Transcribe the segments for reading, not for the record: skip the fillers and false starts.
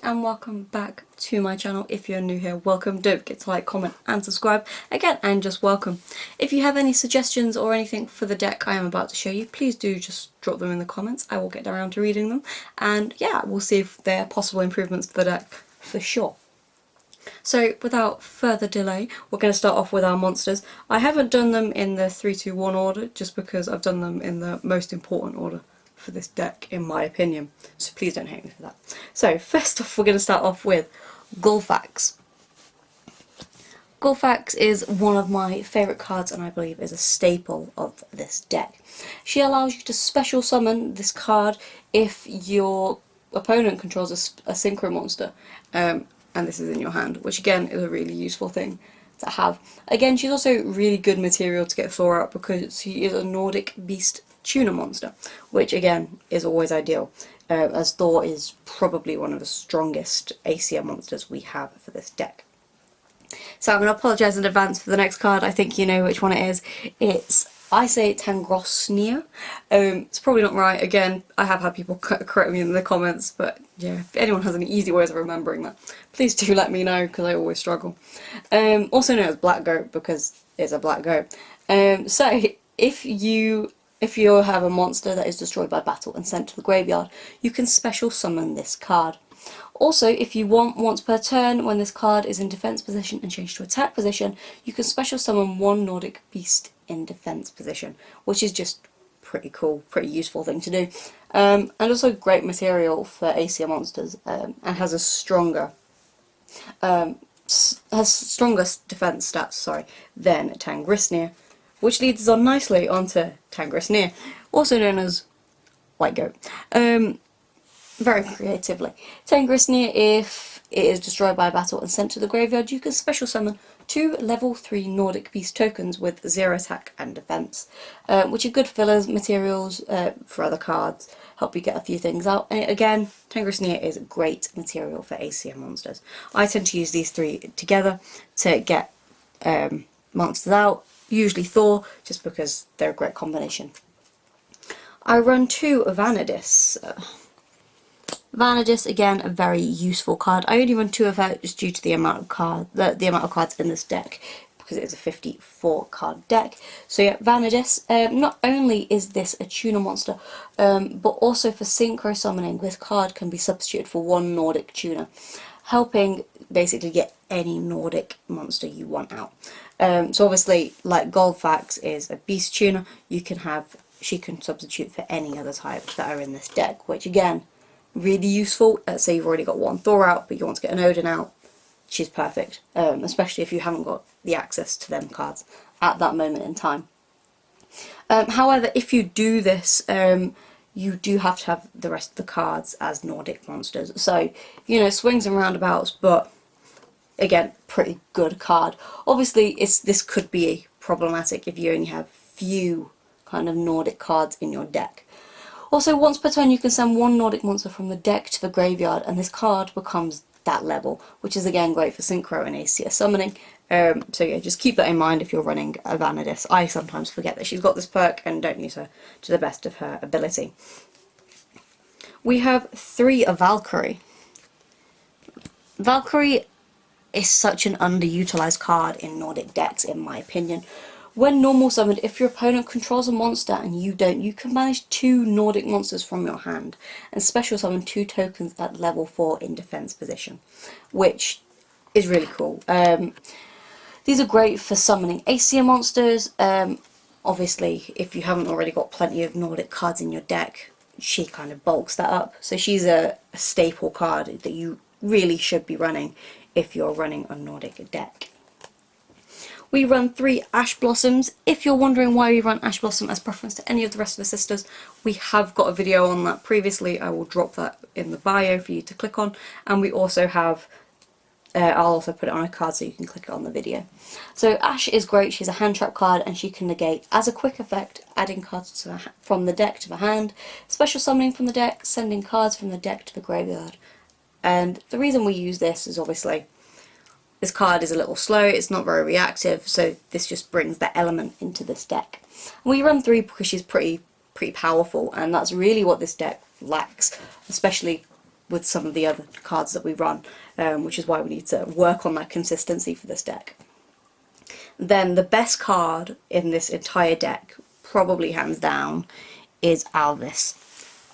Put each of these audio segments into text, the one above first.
and welcome back to my channel. If you're new here, welcome. Don't forget to like, comment and subscribe again, and just welcome. If you have any suggestions or anything for the deck I am about to show you, please do just drop them in the comments. I will get around to reading them, and yeah, we'll see if there are possible improvements to the deck for sure. So without further delay, we're going to start off with our monsters. I haven't done them in the 3-2-1 order just because I've done them in the most important order for this deck, in my opinion, so please don't hate me for that. So first off, we're going to start off with Gullfax. Gullfax is one of my favourite cards, and I believe is a staple of this deck. She allows you to special summon this card if your opponent controls a Synchro monster, and this is in your hand, which again is a really useful thing to have. Again, she's also really good material to get Thor out because she is a Nordic beast tuna monster, which again is always ideal, as Thor is probably one of the strongest ACM monsters we have for this deck. So I'm going to apologise in advance for the next card. I think you know which one it is. I say Tangrosnia. It's probably not right. Again, I have had people correct me in the comments, but yeah, if anyone has any easy ways of remembering that, please do let me know, because I always struggle. Also known as Black Goat because it's a black goat. So if you have a monster that is destroyed by battle and sent to the graveyard, you can special summon this card. Also, if you want, once per turn, when this card is in defense position and changed to attack position, you can special summon one Nordic beast in defense position, which is just pretty cool, pretty useful thing to do. And also great material for ACM monsters, and has a stronger defense stats, than Tangrosnia, which leads us on nicely onto Tangrosnia, also known as White Goat. Very creatively. Tangrosnia, if it is destroyed by a battle and sent to the graveyard, you can special summon 2 level 3 Nordic beast tokens with 0 attack and defense, which are good fillers materials for other cards, help you get a few things out. And again, Tangrosnia is great material for ACM monsters. I tend to use these 3 together to get monsters out, usually Thor, just because they're a great combination. I run 2 Vanadis. Vanadis, again, a very useful card. I only run 2 of her just due to the amount of cards in this deck, because it is a 54 card deck. So yeah, Vanadis, not only is this a tuna monster, but also for synchro summoning, this card can be substituted for 1 Nordic tuna, helping basically get any Nordic monster you want out. So obviously, like Gullfax is a beast tuna, she can substitute for any other type that are in this deck, which again, really useful. Say you've already got 1 Thor out, but you want to get an Odin out, she's perfect, especially if you haven't got the access to them cards at that moment in time. However, if you do this, you do have to have the rest of the cards as Nordic monsters, so you know, swings and roundabouts, but again, pretty good card. Obviously, this could be problematic if you only have few kind of Nordic cards in your deck. Also, once per turn you can send 1 Nordic monster from the deck to the graveyard, and this card becomes that level, which is again great for Synchro and ACS summoning. So yeah, just keep that in mind if you're running a Vanadis. I sometimes forget that she's got this perk and don't use her to the best of her ability. We have 3 of Valkyrie. Valkyrie is such an underutilized card in Nordic decks, in my opinion. When normal summoned, if your opponent controls a monster and you don't, you can banish 2 Nordic monsters from your hand and special summon 2 tokens at level 4 in defense position, which is really cool. These are great for summoning ACM monsters. Obviously, if you haven't already got plenty of Nordic cards in your deck, she kind of bulks that up. So she's a staple card that you really should be running if you're running a Nordic deck. We run 3 Ash Blossoms. If you're wondering why we run Ash Blossom as preference to any of the rest of the sisters, we have got a video on that previously. I will drop that in the bio for you to click on, and we also have, I'll also put it on a card so you can click it on the video. So Ash is great. She's a hand trap card, and she can negate, as a quick effect, adding cards from the deck to the hand, special summoning from the deck, sending cards from the deck to the graveyard. And the reason we use this is obviously this card is a little slow, it's not very reactive, so this just brings that element into this deck. And we run 3 because she's pretty powerful, and that's really what this deck lacks, especially with some of the other cards that we run, which is why we need to work on that consistency for this deck. Then the best card in this entire deck, probably hands down, is Alvis.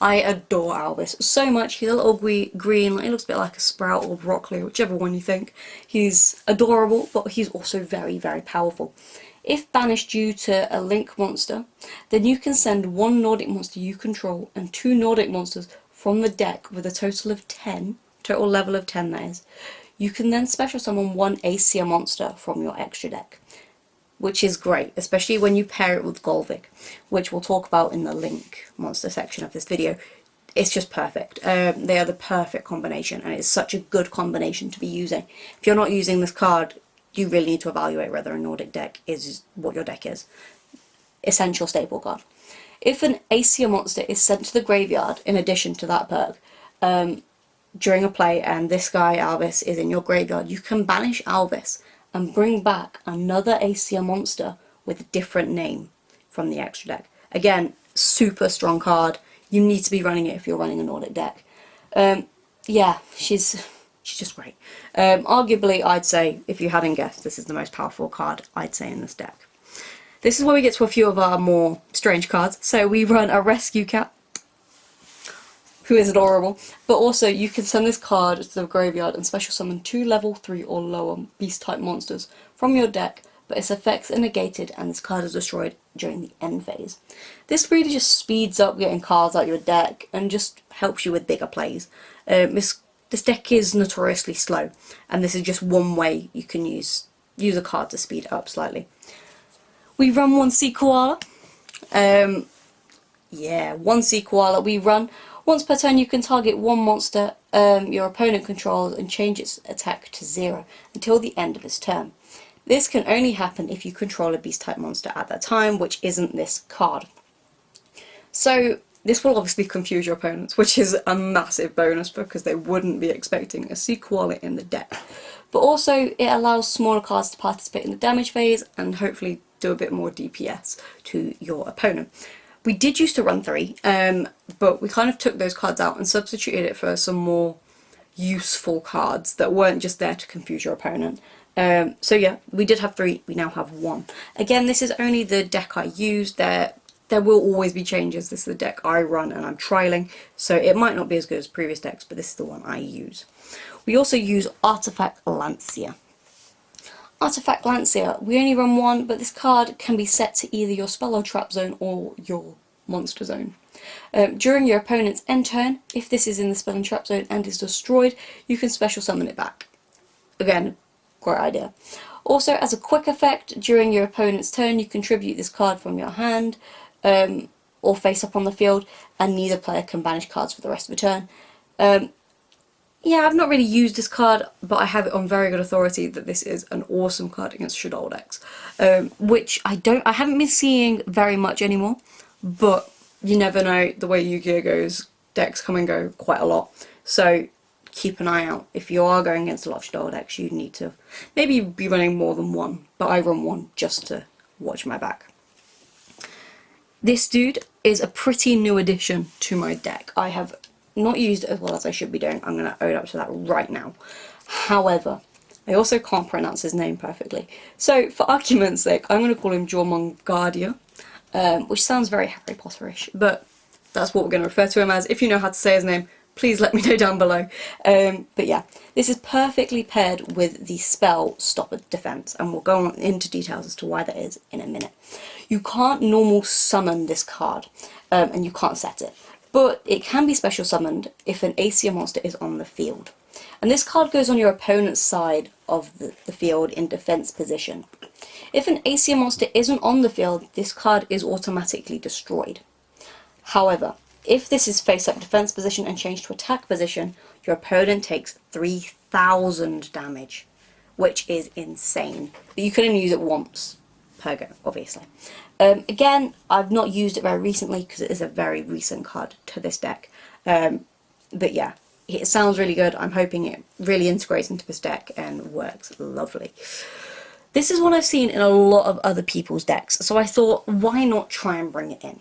I adore Alvis so much. He's a little green, he looks a bit like a sprout or broccoli, whichever one you think. He's adorable, but he's also very, very powerful. If banished due to a link monster, then you can send one Nordic monster you control and 2 Nordic monsters from the deck with a total of 10, total level of 10 that is. You can then special summon 1 Asia monster from your extra deck, which is great, especially when you pair it with Golvik, which we'll talk about in the link monster section of this video. It's just perfect. They are the perfect combination, and it's such a good combination to be using. If you're not using this card, you really need to evaluate whether a Nordic deck is what your deck is. Essential staple card. If an Asia monster is sent to the graveyard in addition to that perk during a play, and this guy Alvis is in your graveyard, you can banish Alvis and bring back another Asia monster with a different name from the extra deck. Again, super strong card. You need to be running it if you're running a Nordic deck. Yeah, she's just great. Arguably, I'd say, if you hadn't guessed, this is the most powerful card, I'd say, in this deck. This is where we get to a few of our more strange cards. So we run a Rescue Cat, who is adorable, but also you can send this card to the graveyard and special summon 2 level 3 or lower beast type monsters from your deck, but its effects are negated and this card is destroyed during the end phase. This really just speeds up getting cards out your deck and just helps you with bigger plays. This deck is notoriously slow, and this is just one way you can use a card to speed it up slightly. We run 1 Sea Koala. Yeah, 1 Sea Koala we run. Once per turn you can target 1 monster your opponent controls and change its attack to 0 until the end of its turn. This can only happen if you control a beast type monster at that time, which isn't this card. So this will obviously confuse your opponents, which is a massive bonus because they wouldn't be expecting a Sea Koala in the deck. But also it allows smaller cards to participate in the damage phase and hopefully do a bit more DPS to your opponent. We did used to run 3, but we kind of took those cards out and substituted it for some more useful cards that weren't just there to confuse your opponent. So yeah, we did have 3, we now have 1. Again, this is only the deck I use. There will always be changes. This is the deck I run and I'm trialing, so it might not be as good as previous decks, but this is the one I use. We also use Artifact Lancia. Artifact Lancia, we only run 1, but this card can be set to either your spell or trap zone or your monster zone. During your opponent's end turn, if this is in the spell and trap zone and is destroyed, you can special summon it back. Again, great idea. Also, as a quick effect, during your opponent's turn, you contribute this card from your hand or face up on the field, and neither player can banish cards for the rest of the turn. Yeah, I've not really used this card, but I have it on very good authority that this is an awesome card against Shadow decks, which I haven't been seeing very much anymore, but you never know, the way Yu-Gi-Oh goes, decks come and go quite a lot, so keep an eye out. If you are going against a lot of Shadow decks, you need to maybe be running more than 1, but I run 1 just to watch my back. This dude is a pretty new addition to my deck. I have not used it as well as I should be doing. I'm going to own up to that right now. However, I also can't pronounce his name perfectly. So for argument's sake, I'm going to call him Jormungandr, which sounds very Harry Potter-ish, but that's what we're going to refer to him as. If you know how to say his name, please let me know down below. But yeah, this is perfectly paired with the spell Stop at Defense, and we'll go on into details as to why that is in a minute. You can't normal summon this card, and you can't set it, but it can be special summoned if an Asia monster is on the field. And this card goes on your opponent's side of the field in defense position. If an Asia monster isn't on the field, this card is automatically destroyed. However, if this is face-up defense position and changed to attack position, your opponent takes 3,000 damage, which is insane. But you can only use it once per go, obviously. Again, I've not used it very recently because it is a very recent card to this deck. But yeah, it sounds really good. I'm hoping it really integrates into this deck and works lovely. This is what I've seen in a lot of other people's decks, so I thought, why not try and bring it in?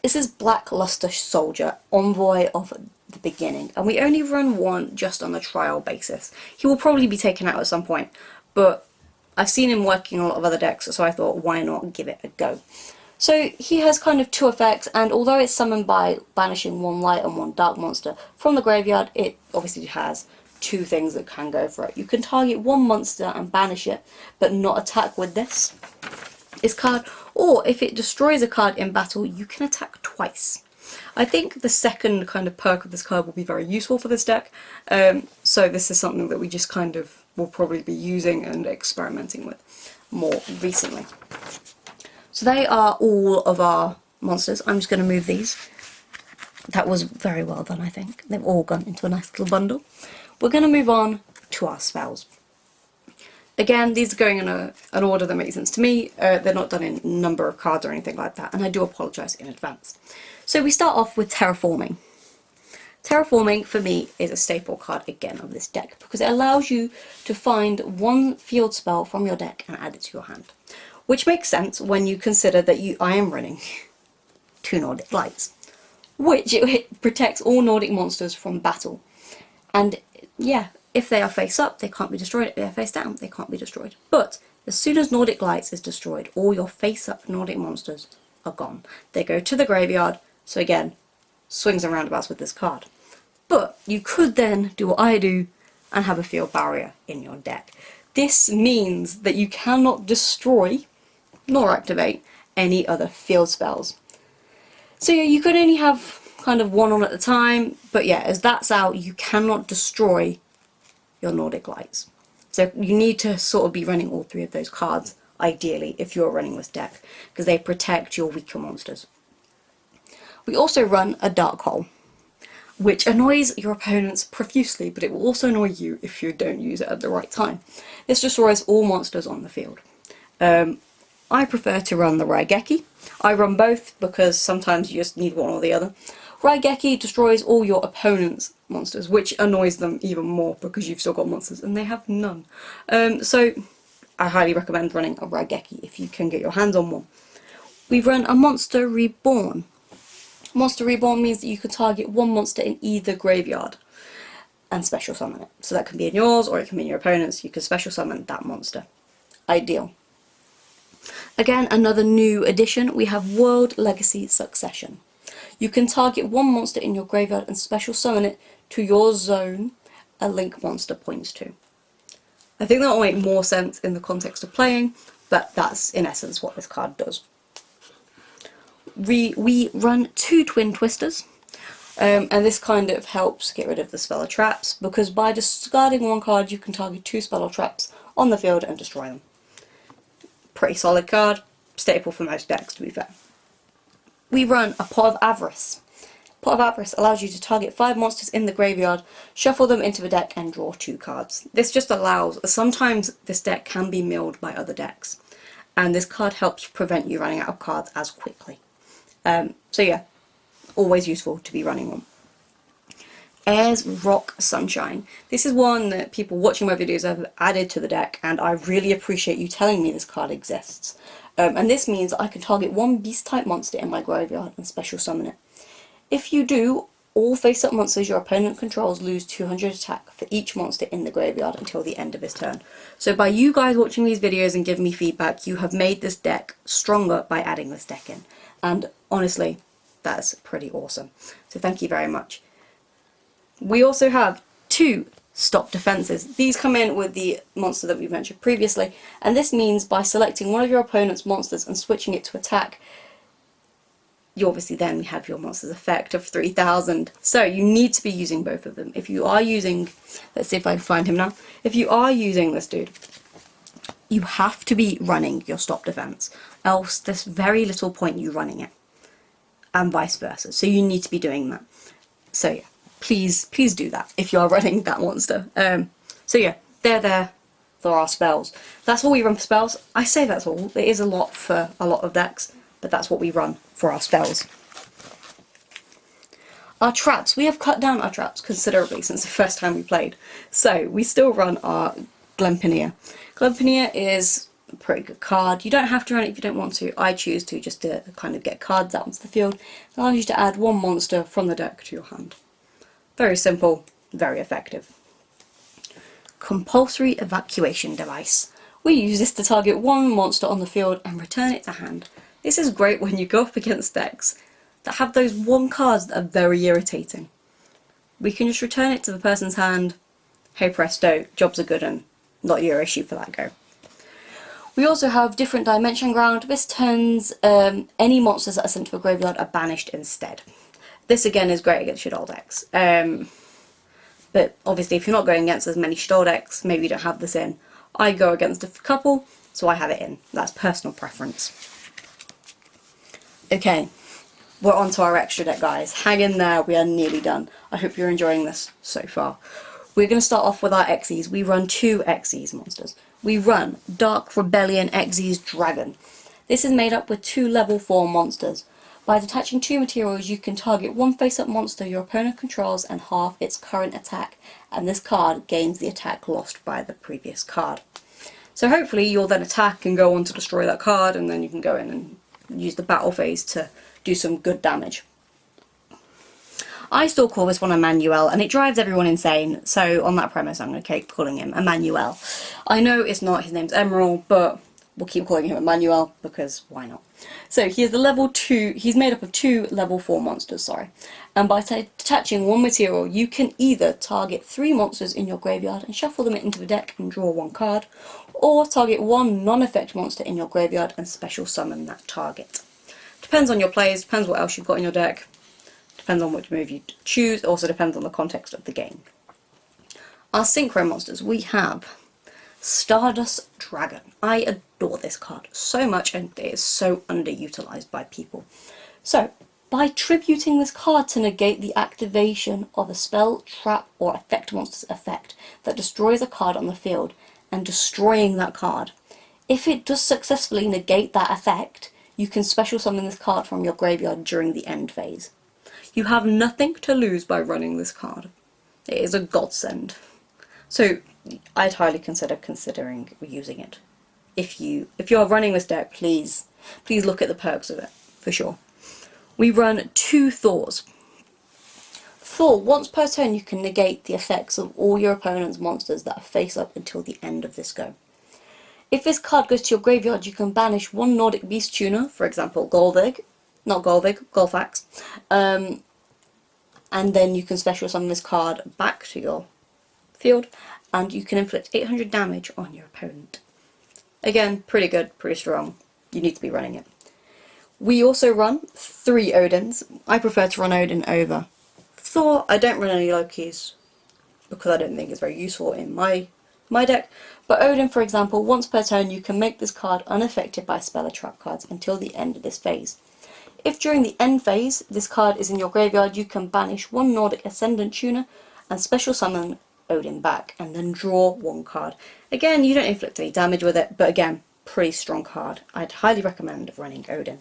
This is Black Luster Soldier, Envoy of the beginning, and we only run one just on a trial basis. He will probably be taken out at some point, but I've seen him working on a lot of other decks, so I thought, why not give it a go? So he has kind of two effects, and although it's summoned by banishing one light and one dark monster from the graveyard, it obviously has two things that can go for it. You can target one monster and banish it, but not attack with this card, or if it destroys a card in battle, you can attack twice. I think the second kind of perk of this card will be very useful for this deck, so this is something that we just kind of will probably be using and experimenting with more recently. So they are all of our monsters. I'm just going to move these. That was very well done, I think. They've all gone into a nice little bundle. We're going to move on to our spells. Again, these are going in an order that makes sense to me. They're not done in number of cards or anything like that, and I do apologise in advance. So we start off with Terraforming. Terraforming, for me, is a staple card again of this deck, because it allows you to find one field spell from your deck and add it to your hand. Which makes sense when you consider that I am running 2 Nordic Lights, which it protects all Nordic monsters from battle. And yeah, if they are face up, they can't be destroyed. If they are face down, they can't be destroyed. But as soon as Nordic Lights is destroyed, all your face up Nordic monsters are gone. They go to the graveyard, so again, swings and roundabouts with this card. But you could then do what I do and have a field barrier in your deck. This means that you cannot destroy nor activate any other field spells. So yeah, you could only have kind of one on at a time, but yeah, as that's out, you cannot destroy your Nordic Lights. So you need to sort of be running all 3 of those cards, ideally, if you're running this deck, because they protect your weaker monsters. We also run a Dark Hole, which annoys your opponents profusely, but it will also annoy you if you don't use it at the right time. This destroys all monsters on the field. I prefer to run the Raigeki. I run both because sometimes you just need one or the other. Raigeki destroys all your opponent's monsters, which annoys them even more because you've still got monsters and they have none. So I highly recommend running a Raigeki if you can get your hands on one. We run a Monster Reborn. Monster Reborn means that you can target one monster in either graveyard and special summon it. So that can be in yours or it can be in your opponent's. You can special summon that monster. Ideal. Again, another new addition, we have World Legacy Succession. You can target one monster in your graveyard and special summon it to your zone a link monster points to. I think that will make more sense in the context of playing, but that's in essence what this card does. We run 2 Twin Twisters, and this kind of helps get rid of the spell or traps, because by discarding one card you can target 2 spell or traps on the field and destroy them. Pretty solid card, staple for most decks to be fair. We run a Pot of Avarice. Pot of Avarice allows you to target 5 monsters in the graveyard, shuffle them into the deck and draw 2 cards. This just allows, sometimes this deck can be milled by other decks, and this card helps prevent you running out of cards as quickly. So yeah, always useful to be running one. Ayers Rock Sunshine. This is one that people watching my videos have added to the deck, and I really appreciate you telling me this card exists. And this means I can target one beast type monster in my graveyard and special summon it. If you do, all face up monsters your opponent controls lose 200 attack for each monster in the graveyard until the end of his turn. So by you guys watching these videos and giving me feedback, you have made this deck stronger by adding this deck in. And honestly, that's pretty awesome. So thank you very much. We also have 2 Stop Defenses. These come in with the monster that we mentioned previously, and this means by selecting one of your opponent's monsters and switching it to attack, you obviously then have your monster's effect of 3000. So you need to be using both of them. If you are using, let's see if I can find him now. If you are using this dude, you have to be running your Stop Defense, else there's very little point you running it, and vice versa. So you need to be doing that. So yeah, please do that if you are running that monster. So yeah, they're there for our spells. That's all we run for spells. I say that's all. It is a lot for a lot of decks, but that's what we run for our spells. Our traps. We have cut down our traps considerably since the first time we played. So we still run our Glenpinia. Glenpinia is a pretty good card. You don't have to run it if you don't want to. I choose to, just to kind of get cards out onto the field. It allows you to add one monster from the deck to your hand. Very simple, very effective. Compulsory evacuation device. We use this to target one monster on the field and return it to hand. This is great when you go up against decks that have those one cards that are very irritating. We can just return it to the person's hand. Hey presto, jobs are good and not your issue for that go. We also have different dimension ground. This turns any monsters that are sent to a graveyard are banished instead. This again is great against Shaddoll decks. But obviously if you're not going against as many Shaddoll decks, maybe you don't have this in. I go against a couple, so I have it in. That's personal preference. Okay, we're on to our extra deck, guys. Hang in there, we are nearly done. I hope you're enjoying this so far. We're going to start off with our Xyz. We run 2 Xyz monsters. We run Dark Rebellion Xyz Dragon. This is made up with 2 level 4 monsters. By detaching 2 materials, you can target one face-up monster your opponent controls and half its current attack, and this card gains the attack lost by the previous card. So hopefully you'll then attack and go on to destroy that card, and then you can go in and use the battle phase to do some good damage. I still call this one Emmanuel, and it drives everyone insane, so on that premise I'm going to keep calling him Emmanuel. I know it's not, his name's Emerald, but we'll keep calling him Emmanuel, because why not? So he is the level 2, he's made up of 2 level 4 monsters, and by detaching one material you can either target 3 monsters in your graveyard and shuffle them into the deck and draw 1 card, or target 1 non-effect monster in your graveyard and special summon that target. Depends on your plays, depends what else you've got in your deck. Depends on which move you choose, also depends on the context of the game. Our Synchro monsters, we have Stardust Dragon. I adore this card so much, and it is so underutilized by people. So, by tributing this card to negate the activation of a spell, trap, or effect monster's effect that destroys a card on the field, and destroying that card, if it does successfully negate that effect, you can special summon this card from your graveyard during the end phase. You have nothing to lose by running this card. It is a godsend. So I'd highly considering using it. If you're running this deck, please look at the perks of it, for sure. We run 2 Thors. Thor, once per turn you can negate the effects of all your opponent's monsters that are face up until the end of this go. If this card goes to your graveyard, you can banish 1 Nordic Beast Tuner, for example Golfax, and then you can special summon this card back to your field, and you can inflict 800 damage on your opponent. Again, pretty good, pretty strong. You need to be running it. We also run 3 Odins. I prefer to run Odin over Thor. I don't run any Lokis because I don't think it's very useful in my deck. But Odin, for example, once per turn you can make this card unaffected by spell or trap cards until the end of this phase. If during the end phase this card is in your graveyard, you can banish 1 Nordic Ascendant Tuner and special summon Odin back, and then draw 1 card. Again, you don't inflict any damage with it, but again, pretty strong card. I'd highly recommend running Odin.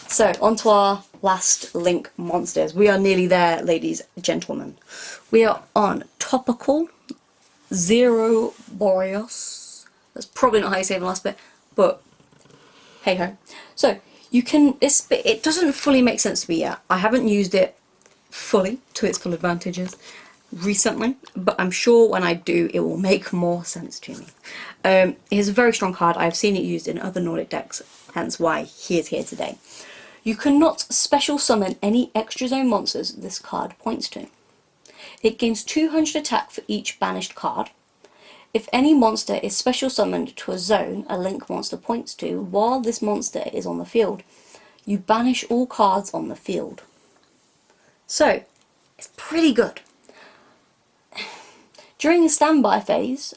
So, on to our last Link monsters. We are nearly there, ladies and gentlemen. We are on Topical Zero Boreos. That's probably not how you say the last bit, but hey ho. So, you can, it doesn't fully make sense to me yet. I haven't used it fully to its full advantages recently, but I'm sure when I do it will make more sense to me. It is a very strong card. I've seen it used in other Nordic decks, hence why he is here today. You cannot special summon any extra zone monsters this card points to. It gains 200 attack for each banished card. If any monster is special summoned to a zone a Link monster points to while this monster is on the field, you banish all cards on the field. So, it's pretty good. During the standby phase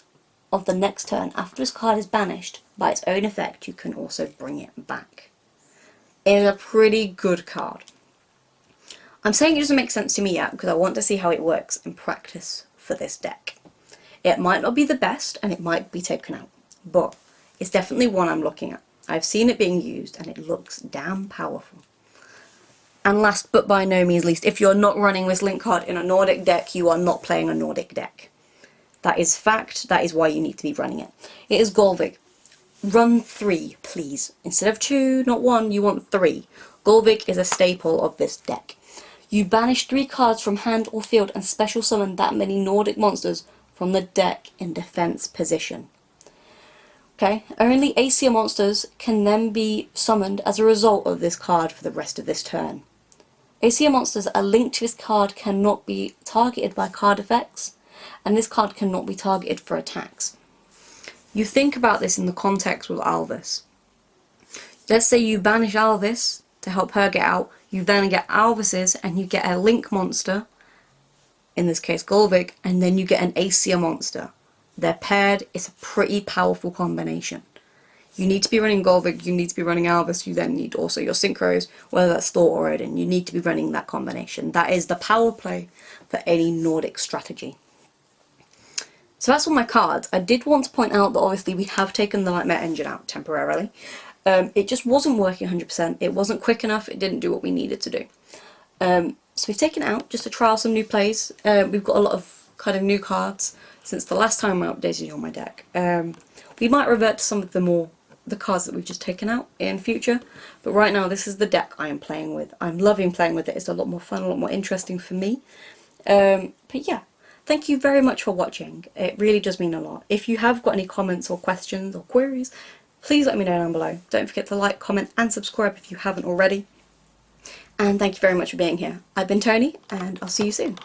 of the next turn, after this card is banished, by its own effect you can also bring it back. It is a pretty good card. I'm saying it doesn't make sense to me yet because I want to see how it works in practice for this deck. It might not be the best and it might be taken out, but it's definitely one I'm looking at. I've seen it being used and it looks damn powerful. And last but by no means least, if you're not running this Link card in a Nordic deck, you are not playing a Nordic deck. That is fact, that is why you need to be running it. It is Golvig. Run 3, please. Instead of 2, not 1, you want 3. Golvig is a staple of this deck. You banish 3 cards from hand or field and special summon that many Nordic monsters from the deck in defense position. Okay, only ACR monsters can then be summoned as a result of this card for the rest of this turn. ACR monsters that are linked to this card cannot be targeted by card effects, and this card cannot be targeted for attacks. You think about this in the context with Alvis. Let's say you banish Alvis to help her get out, you then get Alvis's and you get a link monster, in this case Golvik, and then you get an ACR monster. They're paired, it's a pretty powerful combination. You need to be running Golvik, you need to be running Alvis, you then need also your Synchros, whether that's Thor or Odin, you need to be running that combination. That is the power play for any Nordic strategy. So that's all my cards. I did want to point out that obviously we have taken the Nightmare engine out temporarily. It just wasn't working 100%, it wasn't quick enough, it didn't do what we needed to do. So we've taken it out just to trial some new plays. We've got a lot of kind of new cards since the last time I updated you on my deck. We might revert to some of the cards that we've just taken out in future, but right now this is the deck I am playing with. I'm loving playing with it, it's a lot more fun, a lot more interesting for me. But yeah, thank you very much for watching, it really does mean a lot. If you have got any comments or questions or queries, please let me know down below. Don't forget to like, comment and subscribe if you haven't already. And thank you very much for being here. I've been Toni, and I'll see you soon.